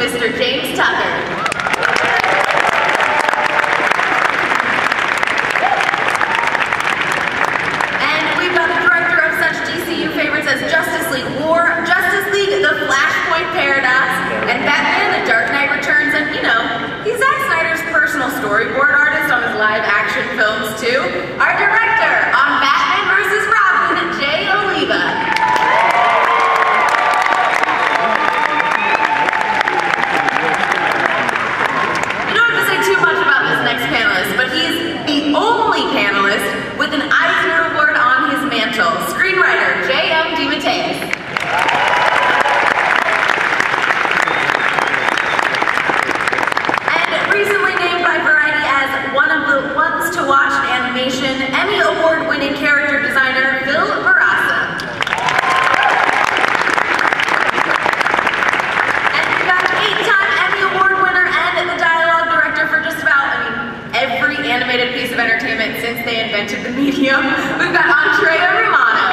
Mr. James Tucker. Justice League, The Flashpoint Paradox, and Batman, The Dark Knight Returns, and, you know, he's Zack Snyder's personal storyboard artist on his live-action films, too. Our director on Batman vs. Robin, Jay Oliva. You don't have to say too much about this next panelist, but he's the only panelist with an Eisner Award on his mantle. Screenwriter, J.M. DeMatteis. And recently named by Variety as one of the ones to watch in animation, Emmy Award-winning character designer, Phil Barassa. And we've got 8-time Emmy Award winner and the dialogue director for just about, every animated piece of entertainment since they invented the medium. We've got Andrea Romano.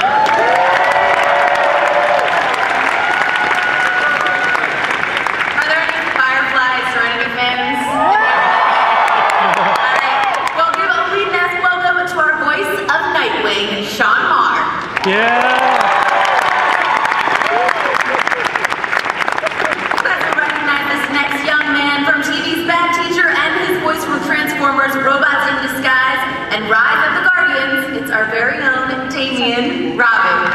Are there any Firefly Serenity fans? Alright, well, give a lead-nest welcome to our voice of Nightwing, Sean Marr. Yeah! You guys will recognize this next young man from TV's Bad Teacher and his voice from Transformers, Robots in Disguise, and Rise of the Guardians. It's our very own Damian Robin.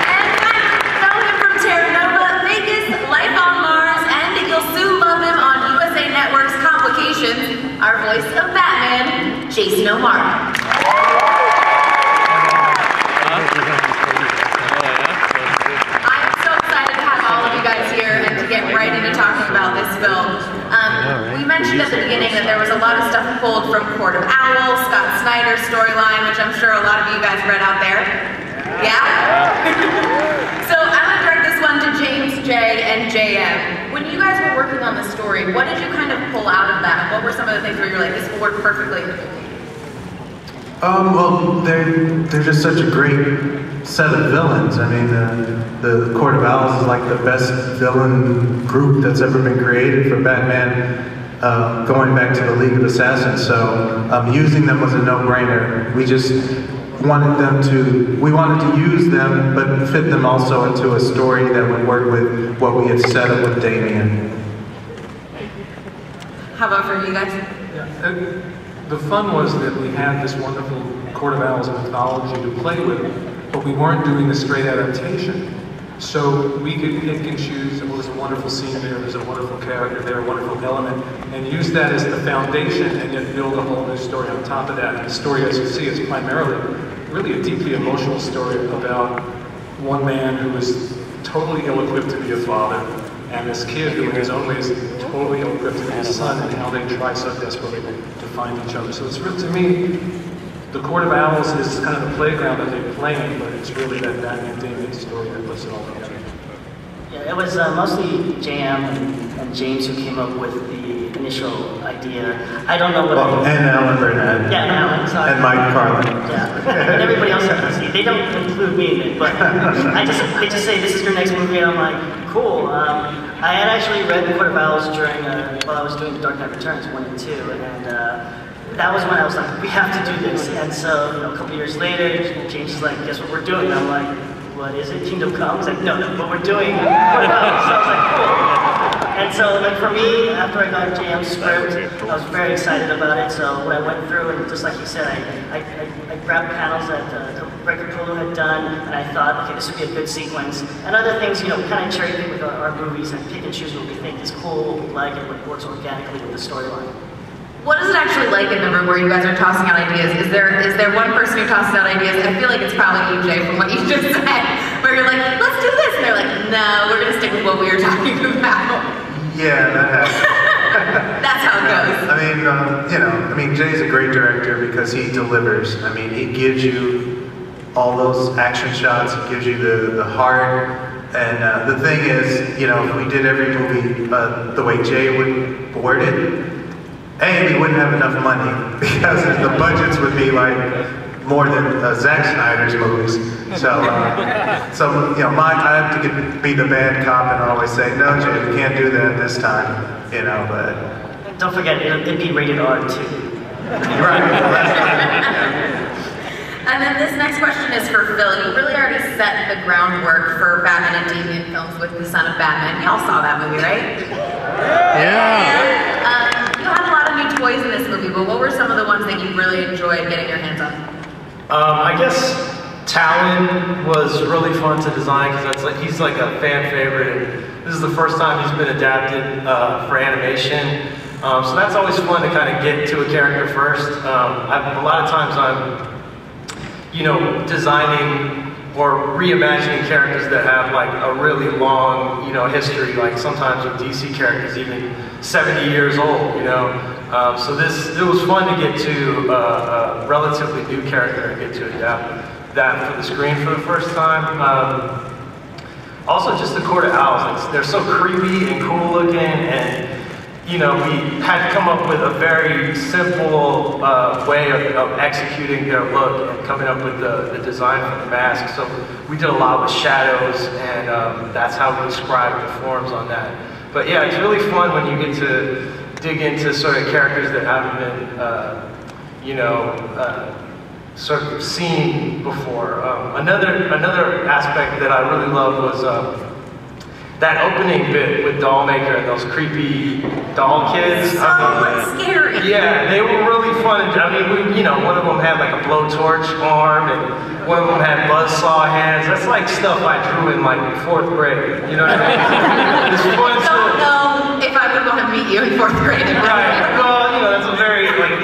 And finally, know him from Terra Nova, Vegas, Life on Mars, and you'll soon love him on USA Network's Complications, our voice of Batman, Jason O'Mara. I'm so excited to have all of you guys here and to get right into talking about this film. We mentioned at the beginning that there was a lot of stuff pulled from Court of Owls, Scott Snyder's storyline, which I'm sure a lot of you guys read out there. Yeah? So I'm going to direct this one to James, Jay, and JM. When you guys were working on the story, what did you kind of pull out of that? What were some of the things where you're like, this will work perfectly? Well, they're just such a great set of villains. I mean, the Court of Owls is like the best villain group that's ever been created for Batman, going back to the League of Assassins. So using them was a no-brainer. We just wanted to use them, but fit them also into a story that would work with what we had set up with Damian. How about for you guys? Yeah. The fun was that we had this wonderful Court of Owls mythology to play with, but we weren't doing a straight adaptation. So we could pick and choose, and there's a wonderful scene there, there's a wonderful character there, a wonderful element, and use that as the foundation and yet build a whole new story on top of that. And the story, as you see, is primarily really a deeply emotional story about one man who is totally ill-equipped to be a father, and this kid who in his own way is totally ill-equipped to be a son, and how they try so desperately to find each other. So it's really, to me, the Court of Owls is kind of the playground that they play in, but it's really that Batman Damian story that puts it all together. Yeah, it was mostly JM and James who came up with the initial idea. I don't know what. Well, and Alan Burnett. Yeah, and Alan. Sorry. And Mike Carlin. Yeah, and everybody else has to see. They don't include me in it, but they just say this is your next movie, and I'm like, cool. I had actually read The Court of Owls during while I was doing The Dark Knight Returns 1 and 2, and that was when I was like, we have to do this. And so, a couple years later, James is like, guess what we're doing? And I'm like, what is it? Kingdom Come? He's like, no, but we're doing Court of Owls. So I was like, cool. And so, like, for me, after I got JM's script, I was very excited about it. So when I went through, and just like you said, I grabbed panels that Record Polo had done, and I thought, okay, this would be a good sequence. And other things, you know, kind of cherry pick with our movies and pick and choose what we think is cool, what we like, and what works organically with the storyline. What is it actually like in the room where you guys are tossing out ideas? Is there one person who tosses out ideas? I feel like it's probably you, Jay, from what you just said, where you're like, let's do this, and they're like, no, we're gonna stick with what we were talking about. Yeah, that happens. That's how it goes. I mean, Jay's a great director because he delivers. I mean, he gives you all those action shots, he gives you the heart, and the thing is, you know, if we did every movie the way Jay would board it, A, we wouldn't have enough money because the budgets would be like more than Zack Snyder's movies. So, I have to be the bad cop and always say, no, Jay, we can't do that this time, but... Don't forget, it'd be rated R too. Right. And then this next question is for Phil. You really already set the groundwork for Batman and Damian films with The Son of Batman. Y'all saw that movie, right? Yeah. You had a lot of new toys in this movie, but what were some of the ones that you really enjoyed getting your hands on? I guess Talon was really fun to design because he's like a fan favorite. This is the first time he's been adapted for animation. So that's always fun to kind of get to a character first. A lot of times I'm designing or reimagining characters that have like a really long, history, like sometimes with DC characters even 70 years old, So it was fun to get to a relatively new character and get to adapt that for the screen for the first time. Also just the Court of Owls, they're so creepy and cool looking, and we had to come up with a very simple way of executing their look and coming up with the design for the mask. So we did a lot with shadows, and that's how we described the forms on that. But yeah, it's really fun when you get to dig into sort of characters that haven't been, sort of seen before. Another aspect that I really loved was that opening bit with Dollmaker and those creepy doll kids. Scary. Yeah, they were really fun. I mean, one of them had like a blowtorch arm, and one of them had buzzsaw hands. That's like stuff I drew in like 4th grade. You know what I mean? It's fun. I don't know if I would want to meet you in 4th grade. Right. Well, that's a very one of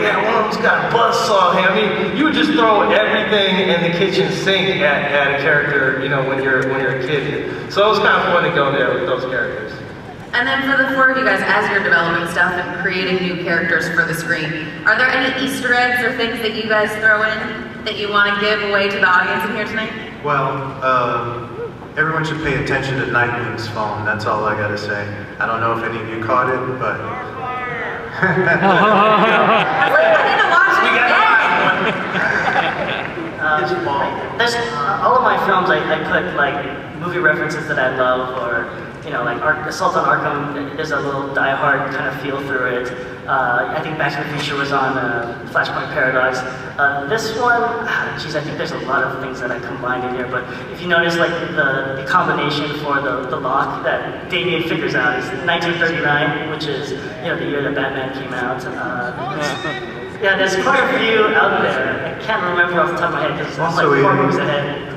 them's got a buzzsaw hand. I mean, you would just throw everything in the kitchen sink at a character, when you're a kid. So it was kind of fun to go there with those characters. And then for the 4 of you guys, as you're developing stuff and creating new characters for the screen, are there any Easter eggs or things that you guys throw in that you want to give away to the audience in here tonight? Well, everyone should pay attention to Nightwing's phone. That's all I gotta say. I don't know if any of you caught it, but... There's all of my films. I put like movie references that I love, or like Assault on Arkham. There's a little Die Hard kind of feel through it. I think Back to the Future was on Flashpoint Paradox. This one, I think there's a lot of things that I combined in here. But if you notice, like the combination for the lock that Damian figures out is 1939, which is the year that Batman came out. Yeah, there's quite a few out there. I can't remember off the top of my head because it's like 4 movies ahead.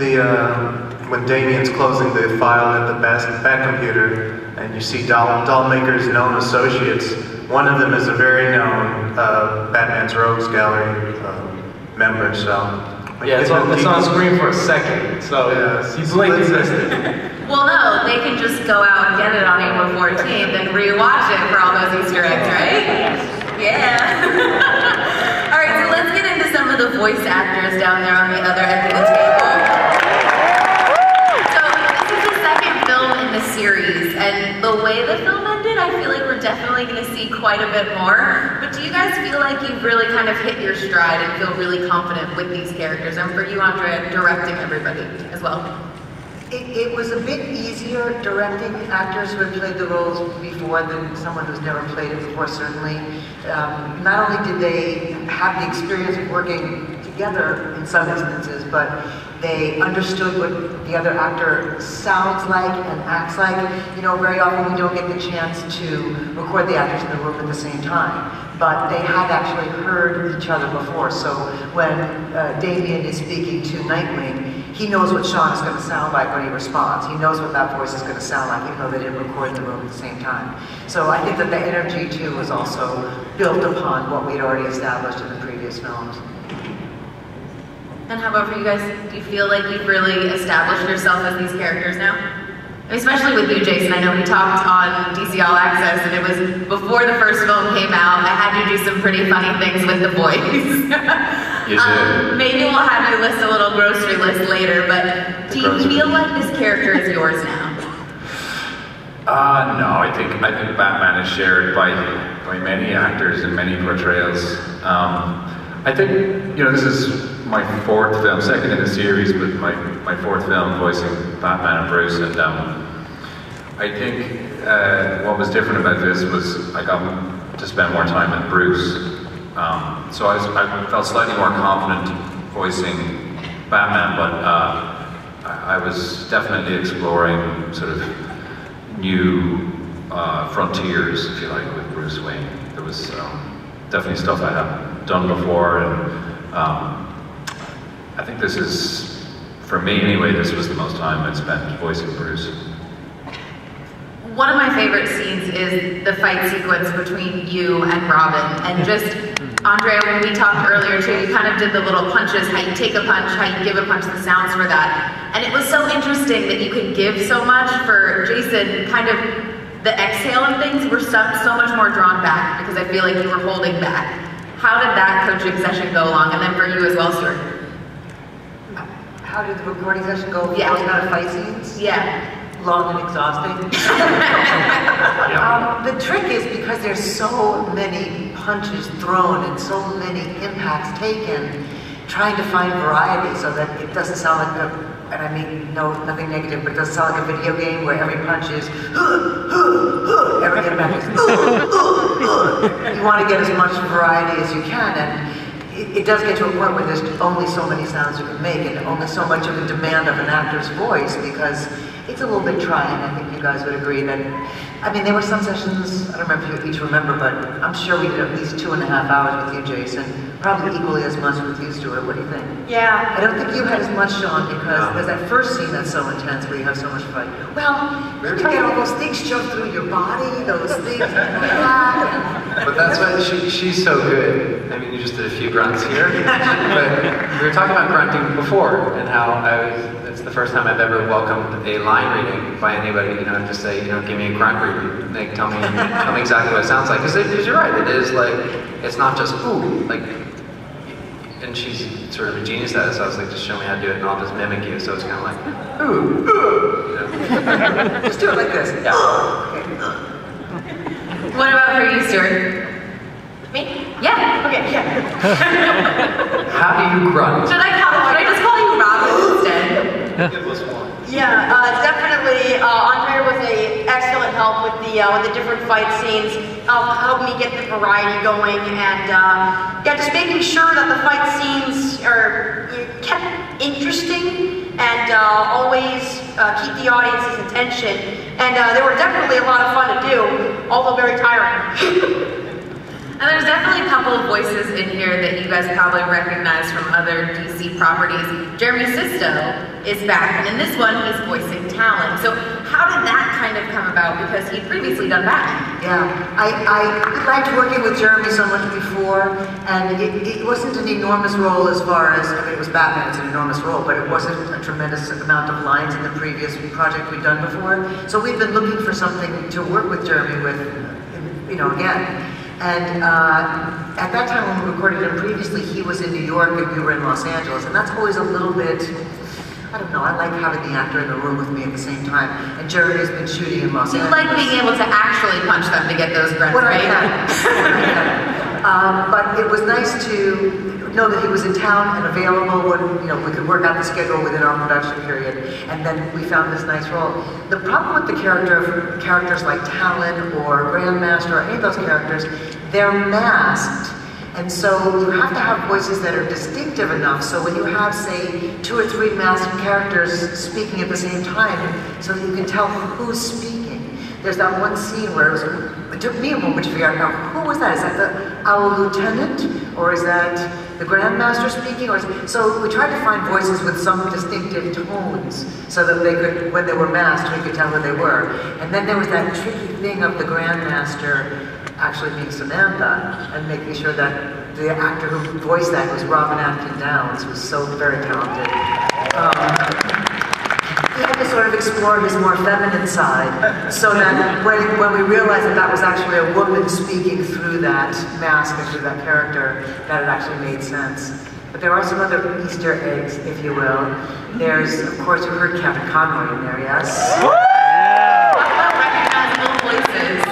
When Damian's closing the file at the back computer, and you see Dollmaker's known associates, one of them is a very known Batman's Rogues Gallery member. So yeah, it's on screen for a second. So you blink and missed it. Well, no, they can just go out and get it on April 14th and rewatch it for all those Easter eggs, right? Yeah. All right, so let's get into some of the voice actors down there on the other end of the table. So this is the second film in the series, and the way the film ended, I feel like we're definitely going to see quite a bit more. But do you guys feel like you've really kind of hit your stride and feel really confident with these characters? And for you, Andrea, directing everybody as well. It was a bit easier directing actors who had played the roles before than someone who's never played it before, certainly. Not only did they have the experience of working together in some instances, but they understood what the other actor sounds like and acts like. Very often we don't get the chance to record the actors in the room at the same time, but they had actually heard each other before. So when Damian is speaking to Nightwing, he knows what Sean is going to sound like when he responds. He knows what that voice is going to sound like, even though they didn't record in the room at the same time. So I think that the energy, too, was also built upon what we'd already established in the previous films. And how about for you guys? Do you feel like you've really established yourself as these characters now? Especially with you, Jason. I know we talked on DC All Access, and it was before the first film came out. I had you do some pretty funny things with the voice. You did. Maybe we'll have you list a little grocery list later, but do you feel like this character is yours now? No, I think Batman is shared by many actors and many portrayals. I think this is my fourth film, second in the series, but my fourth film voicing Batman and Bruce, and I think what was different about this was I got to spend more time with Bruce. So I felt slightly more confident voicing Batman, but I was definitely exploring sort of new frontiers, if you like, with Bruce Wayne. There was definitely stuff I hadn't done before, and I think this is, for me anyway, this was the most time I'd spent voicing Bruce. One of my favorite scenes is the fight sequence between you and Robin, and just, Andrea, when we talked earlier too, you kind of did the little punches, how you take a punch, how you give a punch, the sounds for that. And it was so interesting that you could give so much. For Jason, kind of the exhale and things were so much more drawn back, because I feel like you were holding back. How did that coaching session go along? And then for you as well, Stuart. How did the recording session go? Yeah. Those kind of fight scenes? Yeah. Long and exhausting. The trick is because there's so many punches thrown and so many impacts taken, trying to find variety so that it doesn't sound like a, and I mean nothing negative, but it doesn't sound like a video game where every punch is every impact is You want to get as much variety as you can, and it does get to a point where there's only so many sounds you can make and only so much of a demand of an actor's voice, because it's a little bit trying. I think you guys would agree that, I mean, there were some sessions, I don't remember if you each remember, but I'm sure we did at least 2.5 hours with you, Jason. Probably equally as much with you, Stuart. What do you think? Yeah. I don't think you had as much, Sean, because there's that first scene that's so intense where you have so much fight. Well, you get all those things shoved through your body, those things But that's why she's so good. I mean, you just did a few grunts here, but we were talking about grunting before, and how it's the first time I've ever welcomed a line reading by anybody, you know, just say, you know, give me a grunt reading, like tell me exactly what it sounds like, because you're right, it is like, it's not just, ooh, like, and she's sort of a genius at it, so I was like, just show me how to do it, and I'll just mimic you, so it's kind of like, ooh, you know. Just do it like this. Yeah. What about for you, Stuart? Me? Yeah. Okay, yeah. How do you grunt? Should I just call you Robin instead? Yeah, definitely. Andrea was an excellent help with the different fight scenes. Helped me get the variety going, and yeah, just making sure that the fight scenes are kept interesting and always keep the audience's attention. And they were definitely a lot of fun to do, although very tiring. And there's definitely a couple of voices in here that you guys probably recognize from other DC properties. Jeremy Sisto is back, and in this one, he's voicing Talon. So how did that kind of come about? Because he'd previously done Batman. Yeah, I liked working with Jeremy so much before, and it wasn't an enormous role as far as, I mean, it was Batman, it's an enormous role, but it wasn't a tremendous amount of lines in the previous project we'd done before. So we've been looking for something to work with Jeremy with, you know, again. And at that time when we recorded him previously, he was in New York and we were in Los Angeles, and that's always a little bit, I don't know, I like having the actor in the room with me at the same time. And Jeremy's been shooting in Los Angeles. You like being able to actually punch them to get those grunts, When right? I can. But it was nice to know that he was in town and available when, you know, we could work out the schedule within our production period, and then we found this nice role. The problem with the characters like Talon or Grandmaster or any of those characters, they're masked. And so you have to have voices that are distinctive enough, so when you have, say, 2 or 3 masked characters speaking at the same time, so that you can tell who's speaking. There's that one scene where it took me a moment to figure out, now, who was that? Is that our lieutenant? Or is that the Grandmaster speaking? So we tried to find voices with some distinctive tones, so that they could, when they were masked, we could tell who they were. And then there was that tricky thing of the Grandmaster actually being Samantha, and making sure that the actor who voiced that was Robin Acton Downs, who's so very talented. He had to sort of explore his more feminine side, so that when we realized that that was actually a woman speaking through that mask and through that character, that it actually made sense. But there are some other Easter eggs, if you will. There's, of course, you heard Captain Conroy in there, yes? Recognizable voices.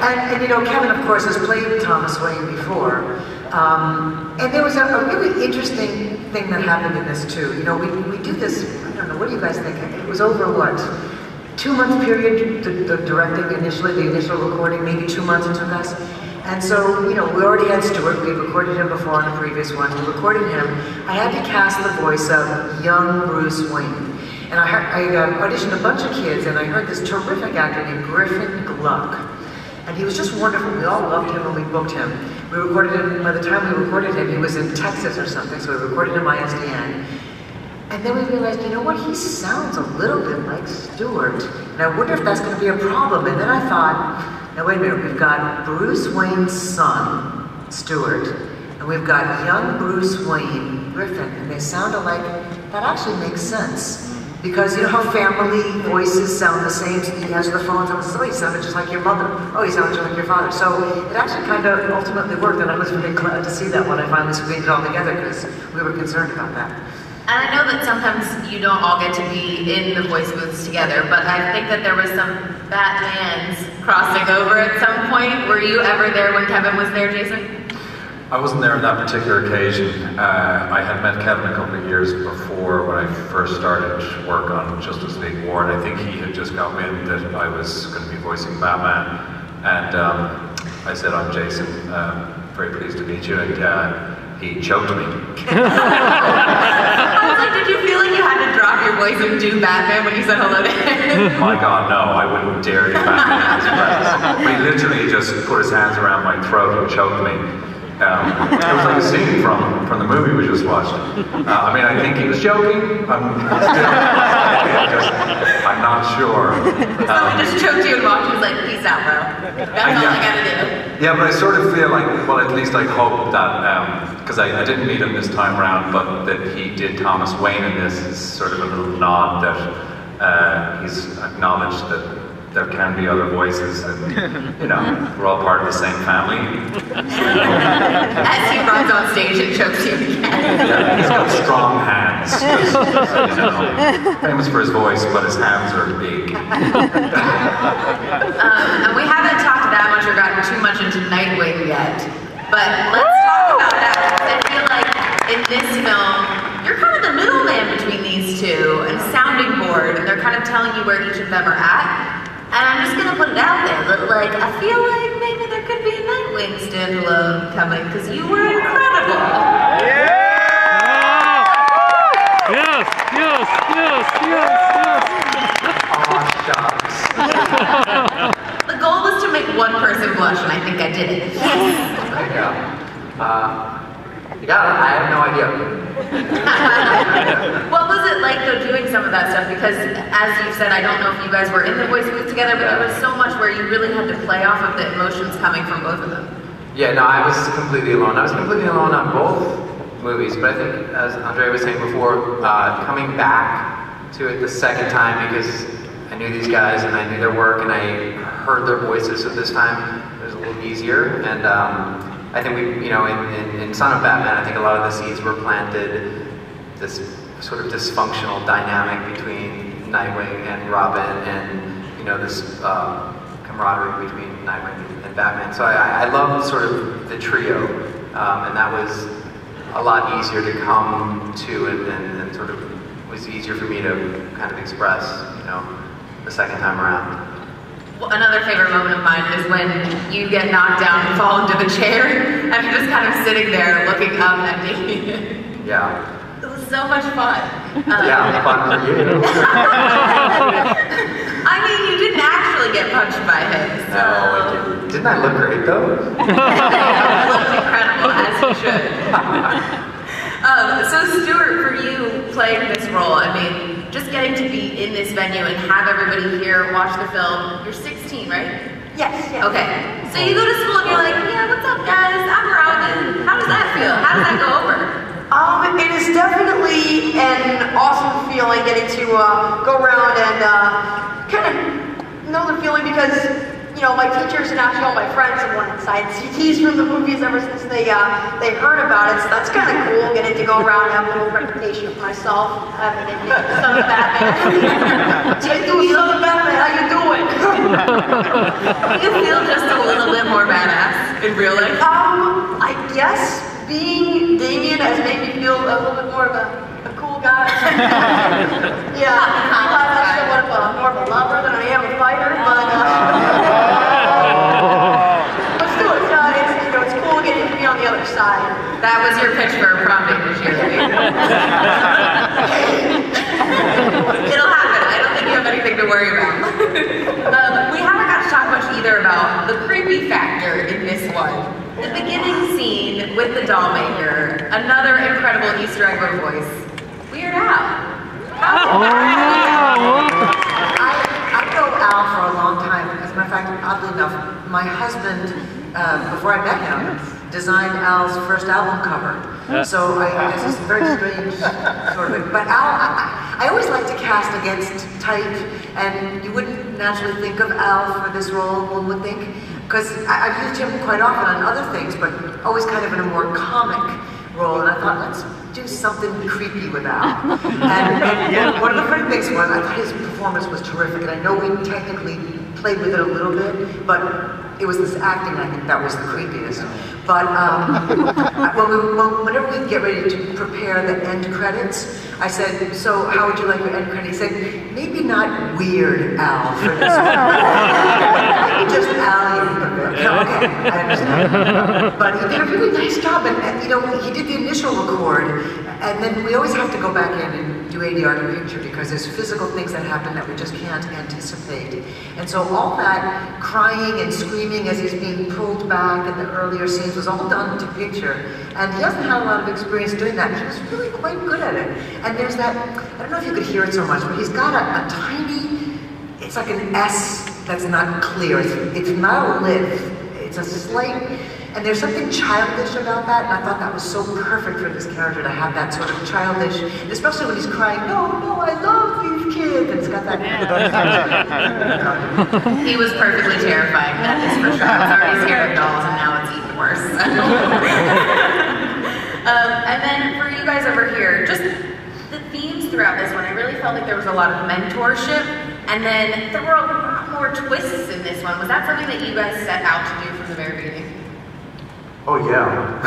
And you know, Kevin, of course, has played Thomas Wayne before. And there was a really interesting thing that happened in this too. You know, we do this, I don't know, what do you guys think? It was over what? 2-month period, the directing initially, the initial recording, maybe 2 months it took us. And so, you know, we already had Stuart, we recorded him before on the previous one, we recorded him. I had to cast the voice of young Bruce Wayne. And I auditioned a bunch of kids, and I heard this terrific actor named Griffin Gluck. And he was just wonderful. We all loved him when we booked him. We recorded him, by the time we recorded him, he was in Texas or something, so we recorded him ISDN. And then we realized, you know what, he sounds a little bit like Stuart. And I wonder if that's going to be a problem. And then I thought, now wait a minute, we've got Bruce Wayne's son, Stuart, and we've got young Bruce Wayne, Griffin, and they sound alike. That actually makes sense. Because you know how family voices sound the same? So he answered the phone and said, oh, he sounded just like your mother. Oh, he sounded just like your father. So it actually kind of ultimately worked, and I was really glad to see that when I finally screened it all together, because we were concerned about that. And I know that sometimes you don't all get to be in the voice booths together, but I think that there was some Batmans crossing over at some point. Were you ever there when Kevin was there, Jason? I wasn't there on that particular occasion. I had met Kevin a couple of years before when I first started work on Justice League War, and I think he had just got wind that I was going to be voicing Batman. And I said, I'm Jason, very pleased to meet you, and he choked me. I was like, did you feel like you had to drop your voice and do Batman when you said hello to him? My God, no, I wouldn't dare do Batman in his presence. He literally just put his hands around my throat and choked me. It was like a scene from the movie we just watched. I mean, I think he was joking. I'm not sure. So he just choked you and walked. He was like, peace out, bro. That's all I gotta do. Yeah, but I sort of feel like, well, at least I hope that, because I didn't meet him this time around, but that he did Thomas Wayne in this is sort of a little nod that he's acknowledged that there can be other voices, and you know, we're all part of the same family. As he runs on stage and chokes you again. Yeah, he's got strong hands. You know, famous for his voice, but his hands are big. And we haven't talked that much or gotten too much into Nightwing yet, but let's talk about that. I feel like in this film, you're kind of the middleman between these two and sounding board, and they're kind of telling you where each of them are at. And I'm just gonna put it out there that, like, I feel like maybe there could be a Nightwing standalone coming, because you were incredible. Yeah! Yes, yes, yes, yes, yes. The goal was to make one person blush, and I think I did it. Yeah, I have no idea. What was it like, though, doing some of that stuff? Because, as you said, I don't know if you guys were in the voice booth together, but there was so much where you really had to play off of the emotions coming from both of them. Yeah, no, I was completely alone. I was completely alone on both movies, but I think, as Andre was saying before, coming back to it the second time, because I knew these guys and I knew their work and I heard their voices, so this time it was a little easier. And I think we, you know, in Son of Batman, I think a lot of the seeds were planted, this sort of dysfunctional dynamic between Nightwing and Robin, and, you know, this camaraderie between Nightwing and Batman. So I loved sort of the trio, and that was a lot easier to come to, and sort of was easier for me to kind of express, you know, the second time around. Well, another favorite moment of mine is when you get knocked down and fall into the chair, and you're just kind of sitting there looking up at me. Yeah. It was so much fun. Yeah, fun for you. I mean, you didn't actually get punched by him, so... No, I didn't. Didn't I look great, though? You looked incredible, as you should. So Stuart, for you playing this role, I mean, just getting to be in this venue and have everybody here watch the film, you're 16, right? Yes, yes. Okay, so you go to school and you're like, yeah, what's up guys, I'm Robin. How does that feel? How does that go over? It is definitely an awesome feeling getting to go around and kind of know the feeling, because, you know, my teachers and actually all my friends have wanted signed CDs from the movies ever since they heard about it. So that's kind of cool, getting to go around and have a little reputation of myself, having a Son of Batman. Hey, Son of Batman, how you doing? You feel just a little bit more badass in real life? I guess, being Damien has made me feel a little bit more of a cool guy. Yeah, I'm somewhat more of a lover than I am a fighter, but let's do it. It's cool getting to be on the other side. That was your pitch for prom date this year, right? It'll happen. I don't think you have anything to worry about. We haven't got to talk much either about the creepy factor in this one. The beginning scene with the doll maker, another incredible Easter egg of voice. Weird Al. I've known Al for a long time. As a matter of fact, oddly enough, my husband, before I met him, designed Al's first album cover. So this is very strange sort of. But Al, I always like to cast against type, and you wouldn't naturally think of Al for this role, one would think, because I've used him quite often on other things, but always kind of in a more comic role. And I thought, let's do something creepy with Al. And one of the funny things was, I thought his performance was terrific, and I know we technically played with it a little bit, but it was this acting, I think that was the creepiest. But whenever we get ready to prepare the end credits, I said, so how would you like your end credit? He said, maybe not Weird Al for this one. Maybe just Al. Okay, I understand. But he did a really nice job, and you know, he did the initial record, and then we always have to go back in and do ADR to picture because there's physical things that happen that we just can't anticipate. And so all that crying and screaming as he's being pulled back in the earlier scenes was all done to picture. And he hasn't had a lot of experience doing that. He was really quite good at it. And there's that, I don't know if you could hear it so much, but he's got a tiny, it's like an S that's not clear. It's not a lift. It's a slight, and there's something childish about that, and I thought that was so perfect for this character to have that sort of childish, and especially when he's crying, no, I love these kids, and it's got that. He was perfectly terrifying, that is for sure. I was already scared of dolls, and now it's even worse. And then for you guys over here, just the themes throughout this one, I really felt like there was a lot of mentorship, and then there were a lot more twists in this one. Was that something that you guys set out to do from the very beginning? Oh yeah, I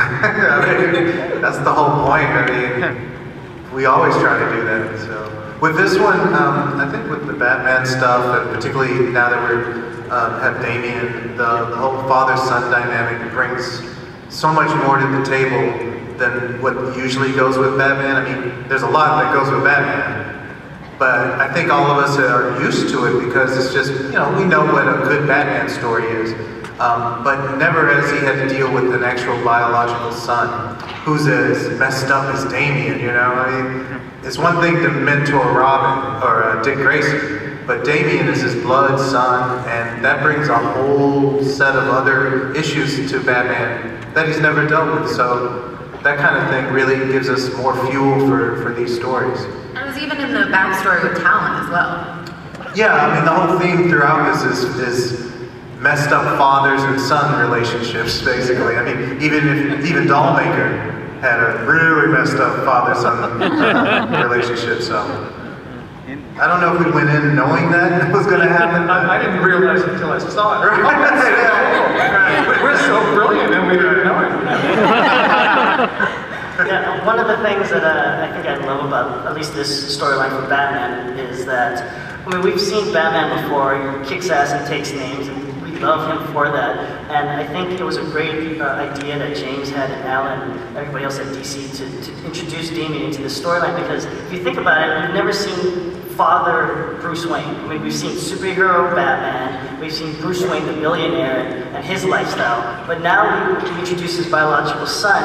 mean, that's the whole point. I mean, we always try to do that. So with this one, I think with the Batman stuff, and particularly now that we have Damien, the whole father-son dynamic brings so much more to the table than what usually goes with Batman. I mean, there's a lot that goes with Batman. But I think all of us are used to it because it's just, you know, we know what a good Batman story is. But never has he had to deal with an actual biological son who's as messed up as Damien, you know? I mean, it's one thing to mentor Robin or Dick Grayson, but Damien is his blood son, and that brings a whole set of other issues to Batman that he's never dealt with. So that kind of thing really gives us more fuel for these stories. And it was even in the backstory with Talon as well. Yeah, I mean, the whole theme throughout this is messed up fathers and son relationships, basically. I mean, even Dollmaker had a really messed up father-son relationship, so. I don't know if we went in knowing that was going to happen. I didn't realize it until I saw it. We're so brilliant and we didn't know it. Yeah, one of the things that I think I love about at least this storyline for Batman is that, I mean, we've seen Batman before, he kicks ass and takes names, and we love him for that. And I think it was a great idea that James had and Alan and everybody else at DC to introduce Damien into the storyline, because if you think about it, we've never seen Father Bruce Wayne. I mean, we've seen superhero Batman, we've seen Bruce Wayne the billionaire and his lifestyle, but now we introduce his biological son,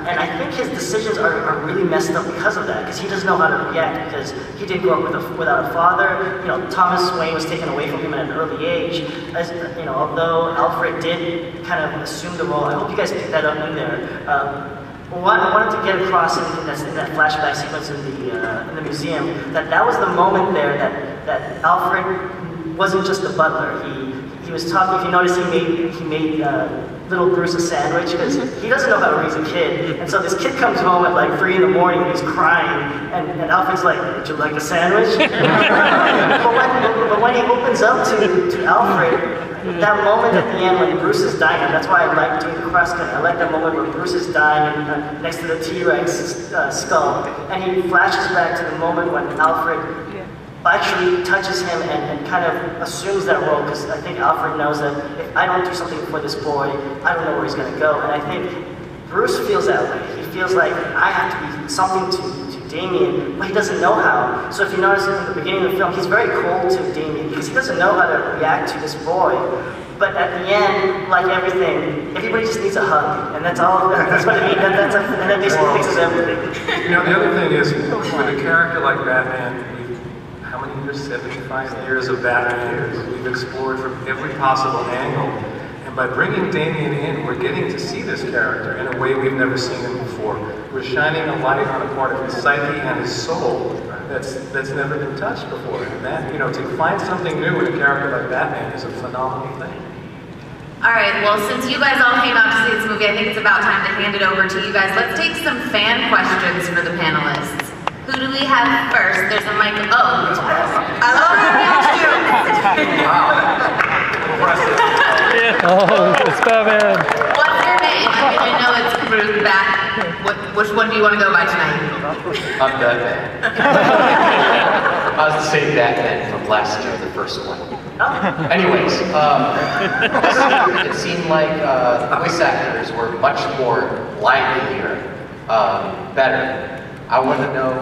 and I think his decisions are really messed up because of that, because he doesn't know how to react, because he didn't grow up without a father. You know, Thomas Wayne was taken away from him at an early age. As, you know, although Alfred did kind of assume the role, I hope you guys picked that up in there. Well, I wanted to get across in that flashback sequence in the museum that was the moment there that Alfred wasn't just a butler. He was talking. If you notice, he made little Bruce a sandwich because he doesn't know how to raise a kid. And so this kid comes home at like 3 in the morning and he's crying, and Alfred's like, "Would you like a sandwich?" but when he opens up to Alfred, that moment at the end when Bruce is dying, and that's why I like doing the crosscut. I like that moment where Bruce is dying next to the T-Rex skull, and he flashes back to the moment when Alfred actually touches him and kind of assumes that role, because I think Alfred knows that if I don't do something for this boy, I don't know where he's going to go. And I think Bruce feels that way. He feels like I have to be something to Damien, but he doesn't know how. So if you notice in the beginning of the film, he's very cold to Damien because he doesn't know how to react to this boy. But at the end, like everything, everybody just needs a hug, and that's all. That's what I mean. And that basically fixes everything. You know, the other thing is, with a character like Batman, how many years? 75 years of Batman years. We've explored from every possible angle. And by bringing Damien in, we're getting to see this character in a way we've never seen him before. We're shining a light on a part of his psyche and his soul that's never been touched before. And that, you know, to find something new in a character like Batman is a phenomenal thing. All right, well, since you guys all came out to see this movie, I think it's about time to hand it over to you guys. Let's take some fan questions for the panelists. Who do we have first? There's a mic. Oh, I love you. Wow. Oh, it's Batman. What's your name? I know it's Bruce Bat. Which one do you want to go by tonight? I'm Batman. I was the same Batman from last year, the first one. Anyways, it seemed like the voice actors were much more livelier, better. I want to know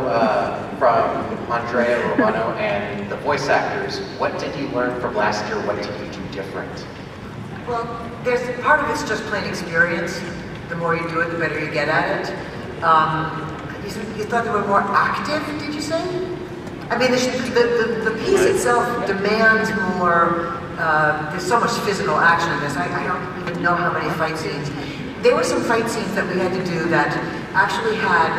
from Andrea Romano and the voice actors, what did you learn from last year? What did you do different? Well, there's part of it's just plain experience. The more you do it, the better you get at it. You thought they were more active, did you say? I mean, the piece itself demands more, there's so much physical action in this. I don't even know how many fight scenes. There were some fight scenes that we had to do that actually had,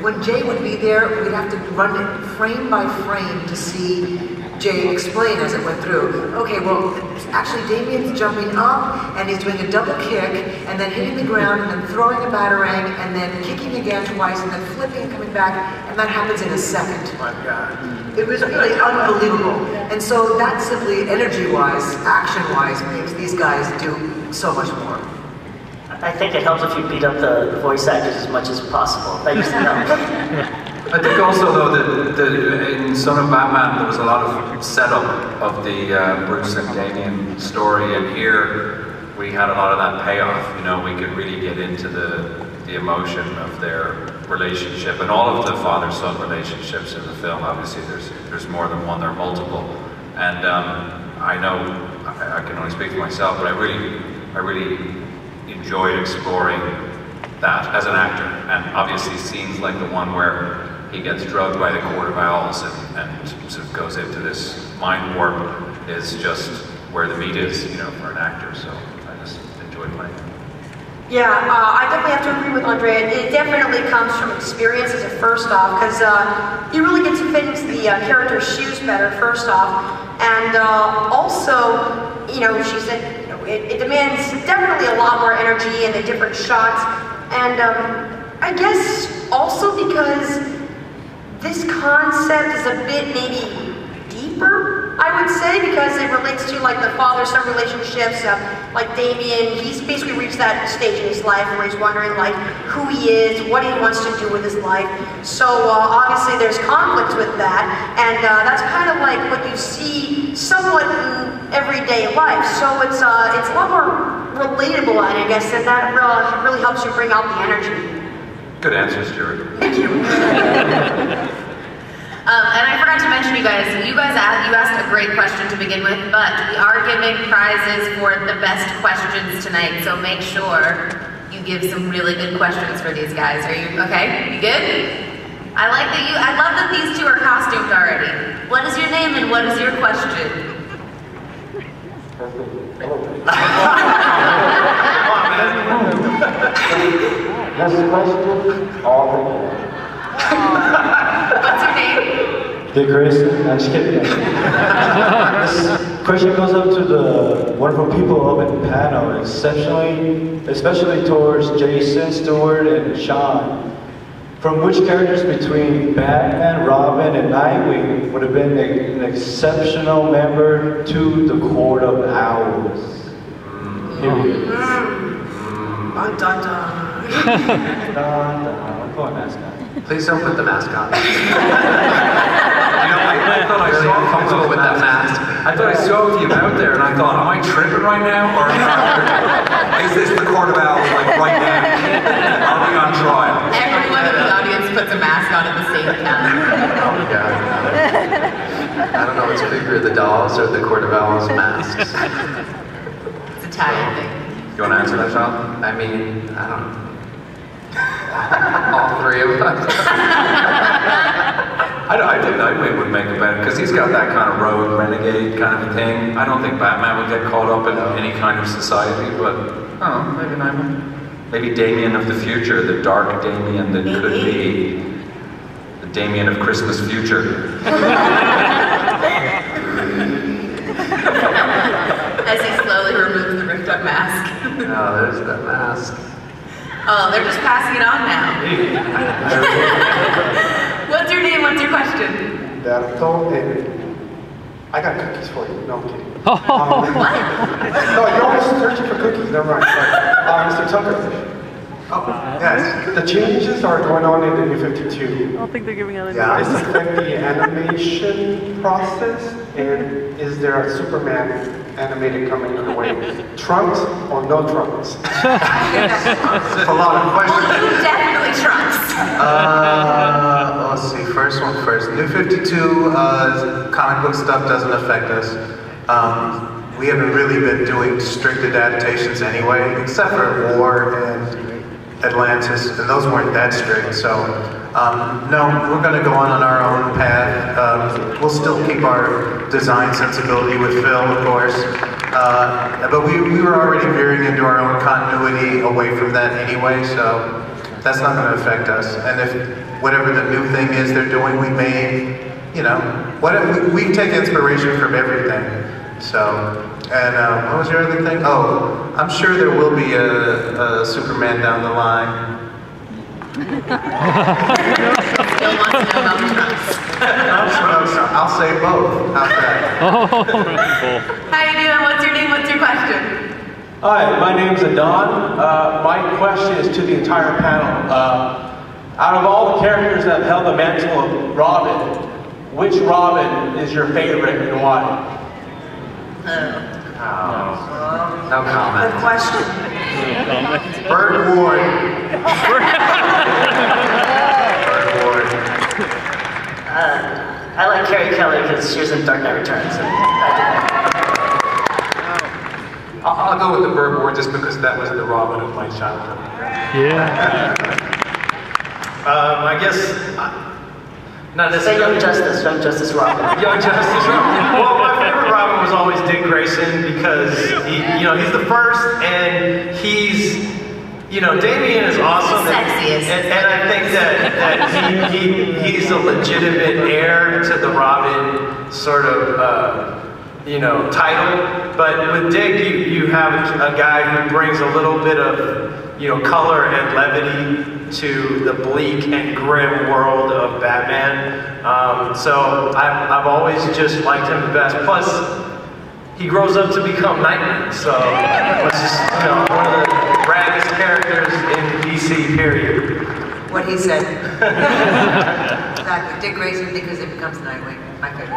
when Jay would be there, we'd have to run it frame by frame to see Jay explain as it went through. Okay, well, actually Damien's jumping up and he's doing a double kick and then hitting the ground and then throwing a batarang and then kicking again twice and then flipping and coming back, and that happens in a second. My God. It was really unbelievable. And so that simply, energy-wise, action-wise, makes these guys do so much more. I think it helps if you beat up the voice actors as much as possible. That used to help. I think also, though, that in Son of Batman, there was a lot of setup of the Bruce and Damien story, and here we had a lot of that payoff. You know, we could really get into the emotion of their relationship, and all of the father-son relationships in the film. Obviously, there's more than one, there are multiple. And I know, I can only speak for myself, but I really enjoyed exploring that as an actor, and obviously scenes like the one where he gets drugged by the Court of Owls and sort of goes into this mind warp is just where the meat is, you know, for an actor. So I just enjoyed playing it. Yeah, I definitely have to agree with Andrea. It definitely comes from experiences at first off, because you really get to fit into the character's shoes better first off, and also, you know, she said, you know, it demands definitely a lot more energy and the different shots, and I guess also because this concept is a bit maybe deeper, I would say, because it relates to like the father-son relationships. Like Damien, he's basically reached that stage in his life where he's wondering like who he is, what he wants to do with his life. So obviously there's conflict with that, and that's kind of like what you see somewhat in everyday life. So it's a lot more relatable, I guess, and that really helps you bring out the energy. Good answer, Stuart. Thank you. And I forgot to mention, you asked a great question to begin with, but we are giving prizes for the best questions tonight, so make sure you give some really good questions for these guys. Are you okay? You good? I love that these two are costumed already. What is your name and what is your question? This question, all the What's your name? Dick Grayson. I'm just kidding. This question goes up to the wonderful people up in the panel, especially towards Jason, Stewart, and Sean. From which characters between Batman, Robin, and Nightwing would have been an exceptional member to the Court of Owls? Period. Dun, dun, dun. I'm going mascot. Please don't put the mask on. I thought I saw Comfortable with that mask. I thought I saw you out there, and I thought, am I tripping right now, or is this the Court of Owls, like right now? Are we on trial? Everyone in the audience puts a mask on at the same time. Oh my god. I don't know what's bigger, the dolls or the Court of Owls masks. It's a Italian thing. You want to answer that, Sean? I mean, I don't know. All three of us. I think Nightwing would make a better, because he's got that kind of rogue renegade kind of a thing. I don't think Batman would get caught up in any kind of society, but I don't know, maybe Nightwing. Maybe Damien of the future, the dark Damien that could be. The Damien of Christmas future. As he slowly removes the ripped up mask. Oh, there's that mask. Oh, they're just passing it on now. What's your name? What's your question? I got cookies for you. No, I'm kidding. What? No, you're always searching for cookies. Never mind. Mr. Tucker. Oh, yes. The changes are going on in the New 52. I don't think they're giving out any. Yeah. Does this affect the animation process? And is there a Superman animated coming your way? Trunks or no trunks? That's a lot of questions. Well, definitely trunks. Let's see, first one first. New 52 comic book stuff doesn't affect us. We haven't really been doing strict adaptations anyway, except for War and Atlantis, and those weren't that strict, so no, we're going to go on our own path. We'll still keep our design sensibility with Phil, of course, but we were already veering into our own continuity away from that anyway, so that's not going to affect us. And if whatever the new thing is they're doing, we may, you know, we take inspiration from everything. So, and what was your other thing? Oh, I'm sure there will be a Superman down the line. Still wants to know about the trunks. I'll say both. How's that? How you doing? What's your name? What's your question? Hi, my name's Adon. My question is to the entire panel. Out of all the characters that have held the mantle of Robin, which Robin is your favorite and why? No comment. Good question. Bird Ward. I like Carrie Kelly because she was in Dark Knight Returns. I'll go with the Bird Ward just because that was the Robin of my childhood. Yeah. I guess not Say necessarily. Young Justice Robin. Young Justice Robin. Well, my favorite Robin was always Dick Grayson because he's the first, and he's, Damien is awesome. Sexiest. And I think that he's a legitimate heir to the Robin sort of title. But with Dick, you have a guy who brings a little bit of color and levity to the bleak and grim world of Batman. So I've always just liked him the best. Plus, he grows up to become Nightwing. So it's just one of the raddest characters in DC, period. What he said. Exactly. Dick Grayson because it becomes Nightwing. My favorite.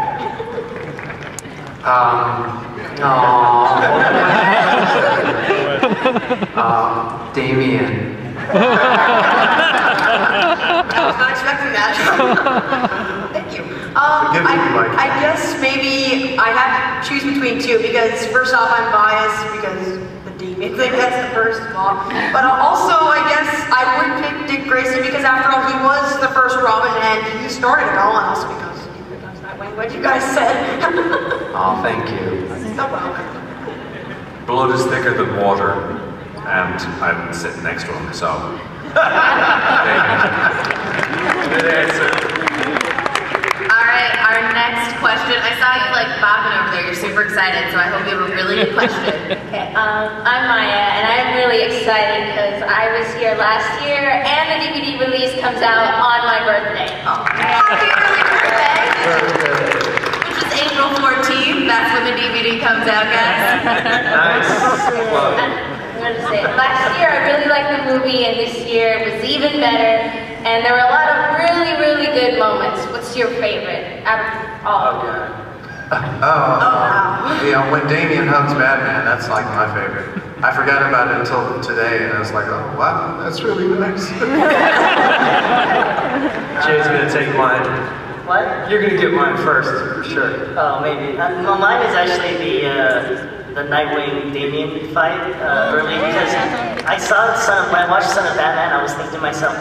Damien. I was not expecting that. Thank you. I guess maybe I have to choose between two because first off I'm biased because the Damien thing, that's the first of all. But also I guess I would pick Dick Grayson because after all he was the first Robin and he started it all and also because he becomes that way, what you guys said. Oh, thank you. So welcome. Blood is thicker than water, and I'm sitting next to him, so. Good answer. All right, our next question. I saw you bobbing over there. You're super excited, so I hope you have a really good question. Okay, I'm Maya, and I'm really excited because I was here last year, and the DVD release comes out on my birthday. Oh, happy early birthday! Which is April 14th. That's when the DVD comes out, guys. Nice. I'm going to say, last year I really liked the movie, and this year it was even better, and there were a lot of really, really good moments. What's your favorite out of all? Yeah, when Damien hugs Batman, that's like my favorite. I forgot about it until today, and I was like, oh wow, that's really nice. Jay's gonna take mine. What? You're gonna get mine first, for sure. Oh, maybe. Well, mine is actually the Nightwing Damian fight early, because I saw when I watched Son of Batman, I was thinking to myself,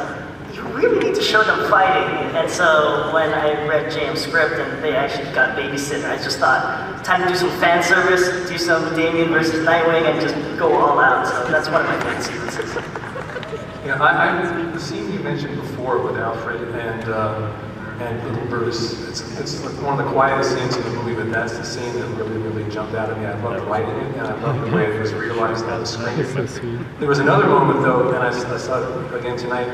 you really need to show them fighting. And so when I read James' script and they actually got babysitter, I just thought, time to do some fan service, do some Damian versus Nightwing, and just go all out. So that's one of my favorite sequences. Yeah, the scene you mentioned before with Alfred and little Bruce, it's like one of the quietest scenes in the movie, but that's the scene that really jumped out at me. I loved writing it, and I loved the way it was realized on the screen. There was another moment though, and I saw it again tonight,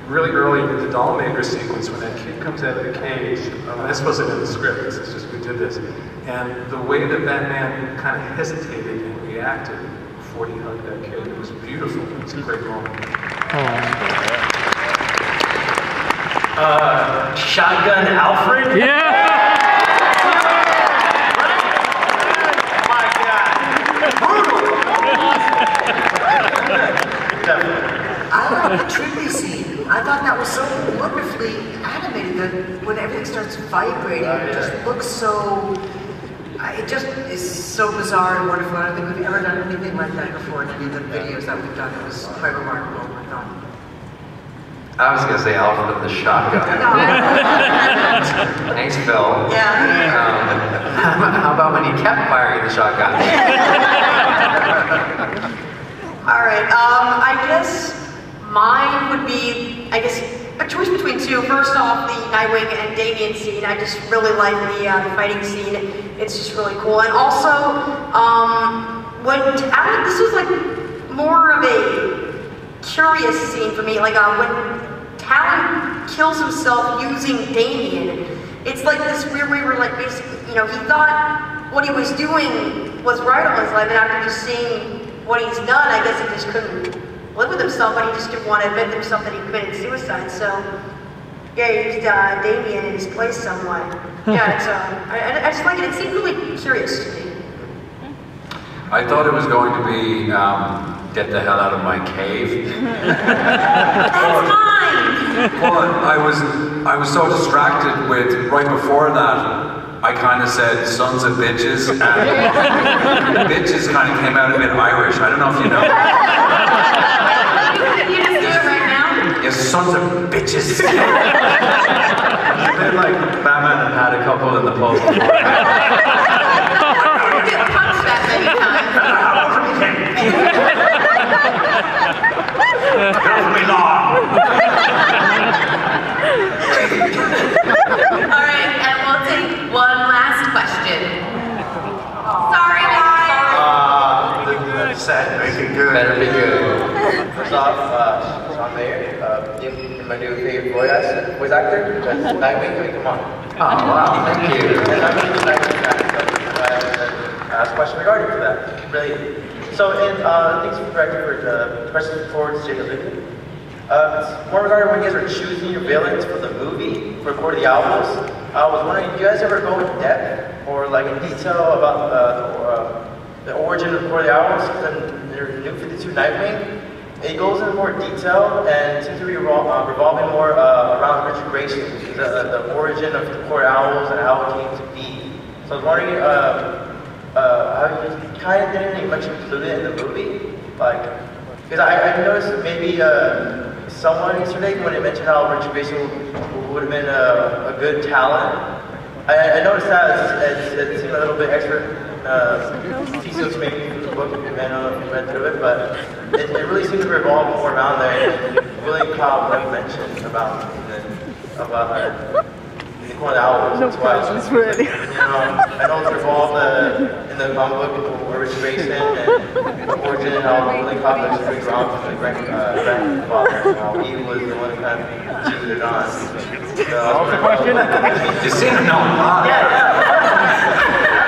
really early with the doll maker sequence when that kid comes out of the cage. This wasn't in the script, it's just we did this. And the way that Batman kind of hesitated and reacted before he hugged that kid, it was beautiful. It was a great moment. Shotgun Alfred? Yeah! My God. Brutal! I like the tribute scene. I thought that was so wonderfully animated that when everything starts vibrating, it just looks so... It just is so bizarre and wonderful. I don't think we've ever done anything like that before in any of the videos that we've done. It was quite remarkable, I thought. I was gonna say Alfred with the shotgun. Thanks, Phil. Yeah. How about when he kept firing the shotgun? All right, I guess mine would be, a choice between two. First off, the Nightwing and Damian scene. I just really like the fighting scene. It's just really cool. And also, this was like more of a curious scene for me. Like when Talon kills himself using Damian, it's like this weird way where like basically, he thought what he was doing was right all his life, and after just seeing what he's done, I guess he just couldn't live with himself, but he just didn't want to admit to himself that he committed suicide. So yeah, he used Damian in his place somewhat. Yeah, it's I just like it. It seemed really curious to me. I thought it was going to be get the hell out of my cave. That's mine! But I was so distracted with, right before that, I kind of said sons of bitches, and bitches kind of came out a bit Irish. I don't know if you know. Can you just do it right now? Yes, sons of bitches. Then like Batman had a couple in the pub before. You get punched that many times. Alright, and we'll take one last question. Sorry, guys. Set. Make it good. Better be good. First off, Sean Mayer, my new favorite voice actor. That's Nightwing. I mean, come on. Oh wow, thank you. And I'm really Nightwing fan, so ask a question regarding to that. Really. So, thanks for the director for the question forward to Jacob Linden. It's more regarding when you guys are choosing your villains for the movie, for Court of the Owls. I was wondering, do you guys ever go in depth or like in detail about the origin of Court of the Owls and their new 52 Nightwing? It goes into more detail and seems to be revolving more around Richard Grayson, the origin of the Court of Owls and how it came to be. So I was wondering, how you kind of didn't much include it in the movie, like, because I noticed maybe someone yesterday when it mentioned how Richard Grayson would have been a good talent. I noticed that it seemed a little bit extra details maybe from the book, and I don't know if you read through it, but it really seemed to revolve more around there. And really caught what you mentioned about the Court of the Owls. That's why I know it's revolved the comic book where it's based in, and the origin and all the really complex things wrong with the grandfather, and how he was the one who kind of cheated it on. So, What was the question? You seem to know a lot. Yeah.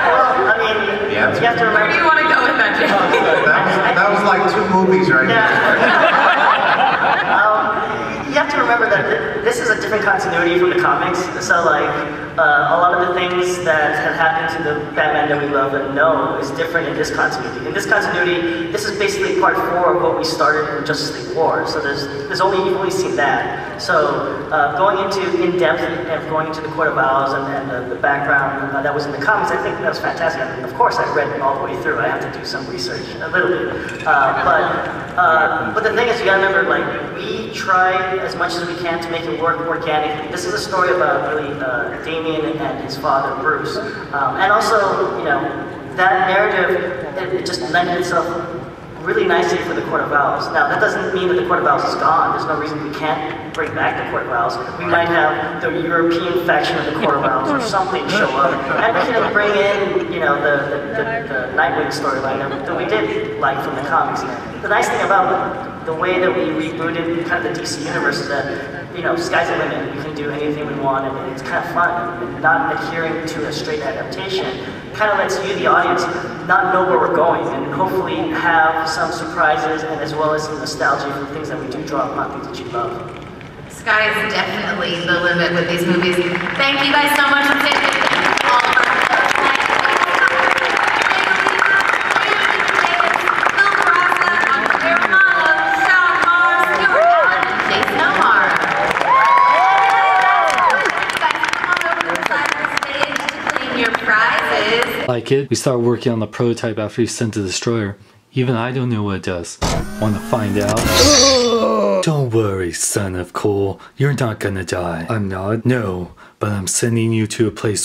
Well, I mean, you have to remember. Where do you want to go with that, Jim? That was like 2 movies right there. You have to remember that this is a different continuity from the comics. So like a lot of the things that have happened to the Batman that we love and know is different in this continuity. In this continuity, this is basically part 4 of what we started in Justice League War. So you've only seen that. So going into in-depth and going into the Court of Owls and the background that was in the comics, I think that was fantastic. I mean, of course, I read it all the way through. I have to do some research, a little bit. But the thing is, you gotta remember, like, we try as much as we can to make it work organically. This is a story about really Damian and his father, Bruce. And also, you know, that narrative, it just lended itself really nicely for the Court of Owls. Now, that doesn't mean that the Court of Owls is gone. There's no reason we can't bring back the Court of Owls. We might have the European faction of the Court of Owls or something show up. And we can bring in, you know, the Nightwing storyline that we did like from the comics. The nice thing about the way that we rebooted kind of the DC universe is that, you know, sky's the limit. We can do anything we want, and it's kind of fun. And not adhering to a straight adaptation kind of lets you, the audience, not know where we're going, and hopefully have some surprises and as well as some nostalgia for things that we do draw upon, things that you love. Sky is definitely the limit with these movies. Thank you guys so much for taking all of our Like it, we start working on the prototype after you sent the destroyer. Even I don't know what it does. Want to find out? Don't worry, son of coal. You're not gonna die. I'm not? No, but I'm sending you to a place